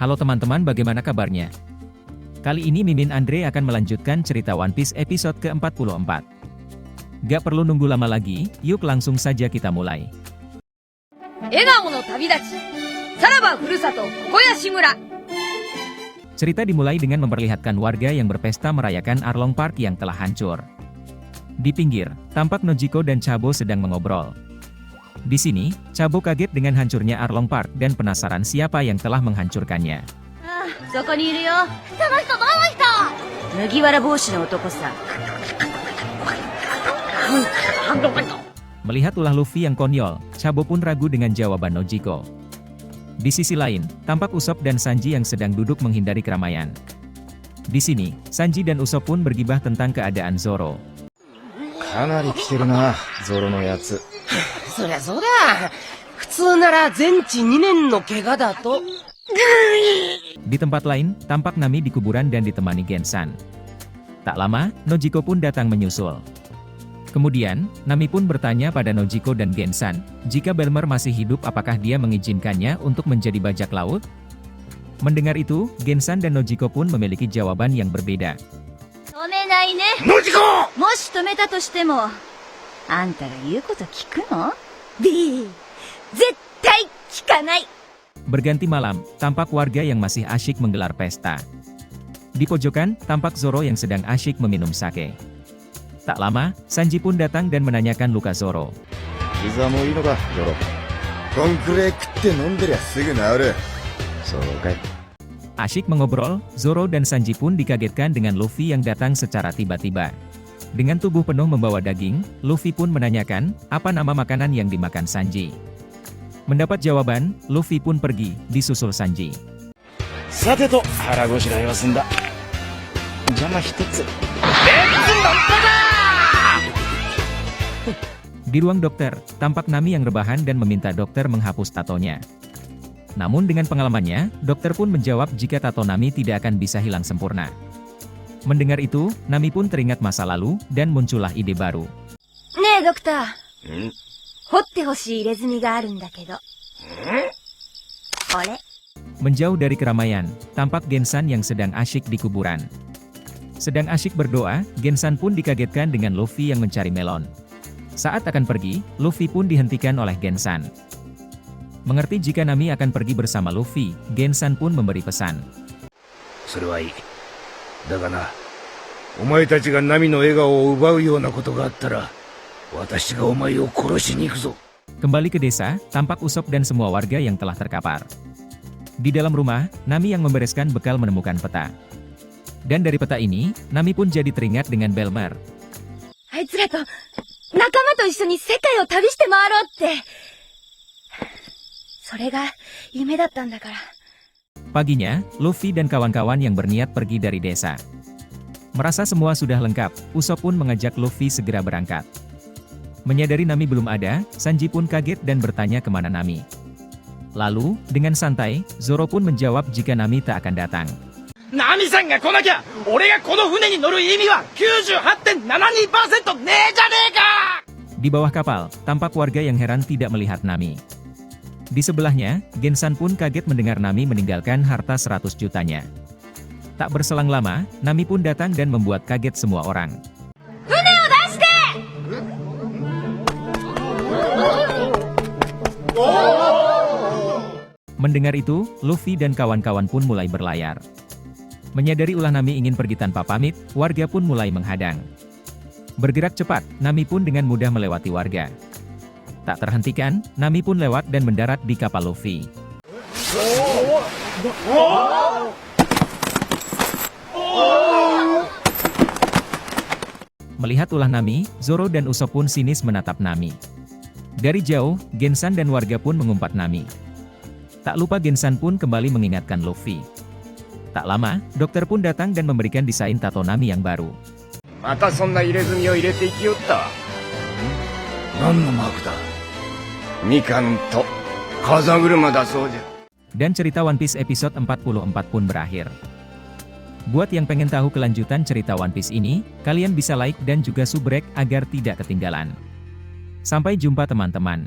Halo teman-teman, bagaimana kabarnya? Kali ini Mimin Andre akan melanjutkan cerita One Piece episode ke-44. Gak perlu nunggu lama lagi, yuk langsung saja kita mulai. Cerita dimulai dengan memperlihatkan warga yang berpesta merayakan Arlong Park yang telah hancur. Di pinggir, tampak Nojiko dan Chabo sedang mengobrol. Di sini, Chabo kaget dengan hancurnya Arlong Park dan penasaran siapa yang telah menghancurkannya. Melihat ulah Luffy yang konyol, Chabo pun ragu dengan jawaban Nojiko. Di sisi lain, tampak Usopp dan Sanji yang sedang duduk menghindari keramaian. Di sini, Sanji dan Usopp pun bergibah tentang keadaan Zoro. Di tempat lain, tampak Nami di kuburan dan ditemani Gensan. Tak lama, Nojiko pun datang menyusul. Kemudian, Nami pun bertanya pada Nojiko dan Gensan, jika Belmer masih hidup apakah dia mengizinkannya untuk menjadi bajak laut? Mendengar itu, Gensan dan Nojiko pun memiliki jawaban yang berbeda. Nojiko! Berganti malam, tampak warga yang masih asyik menggelar pesta. Di pojokan, tampak Zoro yang sedang asyik meminum sake. Tak lama, Sanji pun datang dan menanyakan luka Zoro. Asyik mengobrol, Zoro dan Sanji pun dikagetkan dengan Luffy yang datang secara tiba-tiba. Dengan tubuh penuh membawa daging, Luffy pun menanyakan, apa nama makanan yang dimakan Sanji. Mendapat jawaban, Luffy pun pergi, disusul Sanji. Di ruang dokter, tampak Nami yang rebahan dan meminta dokter menghapus tatonya. Namun dengan pengalamannya, dokter pun menjawab jika tato Nami tidak akan bisa hilang sempurna. Mendengar itu, Nami pun teringat masa lalu, dan muncullah ide baru. Dokter. Menjauh dari keramaian, tampak Gensan yang sedang asyik di kuburan. Sedang asyik berdoa, Gensan pun dikagetkan dengan Luffy yang mencari melon. Saat akan pergi, Luffy pun dihentikan oleh Gensan. Mengerti jika Nami akan pergi bersama Luffy, Gensan pun memberi pesan. Kembali ke desa, tampak Usopp dan semua warga yang telah terkapar. Di dalam rumah, Nami yang membereskan bekal menemukan peta. Dan dari peta ini, Nami pun jadi teringat dengan Belmer. Paginya, Luffy dan kawan-kawan yang berniat pergi dari desa. Merasa semua sudah lengkap, Usopp pun mengajak Luffy segera berangkat. Menyadari Nami belum ada, Sanji pun kaget dan bertanya kemana Nami. Lalu, dengan santai, Zoro pun menjawab jika Nami tak akan datang. Nami-san ga konakia, ore ga kono fune ni noru imi wa 98.72% nee janeka! Di bawah kapal, tampak warga yang heran tidak melihat Nami. Di sebelahnya, Gensan pun kaget mendengar Nami meninggalkan harta 100 jutanya. Tak berselang lama, Nami pun datang dan membuat kaget semua orang. Mendengar itu, Luffy dan kawan-kawan pun mulai berlayar. Menyadari ulah Nami ingin pergi tanpa pamit, warga pun mulai menghadang. Bergerak cepat, Nami pun dengan mudah melewati warga. Tak terhentikan, Nami pun lewat dan mendarat di kapal Luffy. Melihat ulah Nami, Zoro dan Usopp pun sinis menatap Nami. Dari jauh, Gensan dan warga pun mengumpat Nami. Tak lupa Gensan pun kembali mengingatkan Luffy. Tak lama, dokter pun datang dan memberikan desain tato Nami yang baru. Dan cerita One Piece episode 44 pun berakhir. Buat yang pengen tahu kelanjutan cerita One Piece ini, kalian bisa like dan juga subrek agar tidak ketinggalan. Sampai jumpa teman-teman.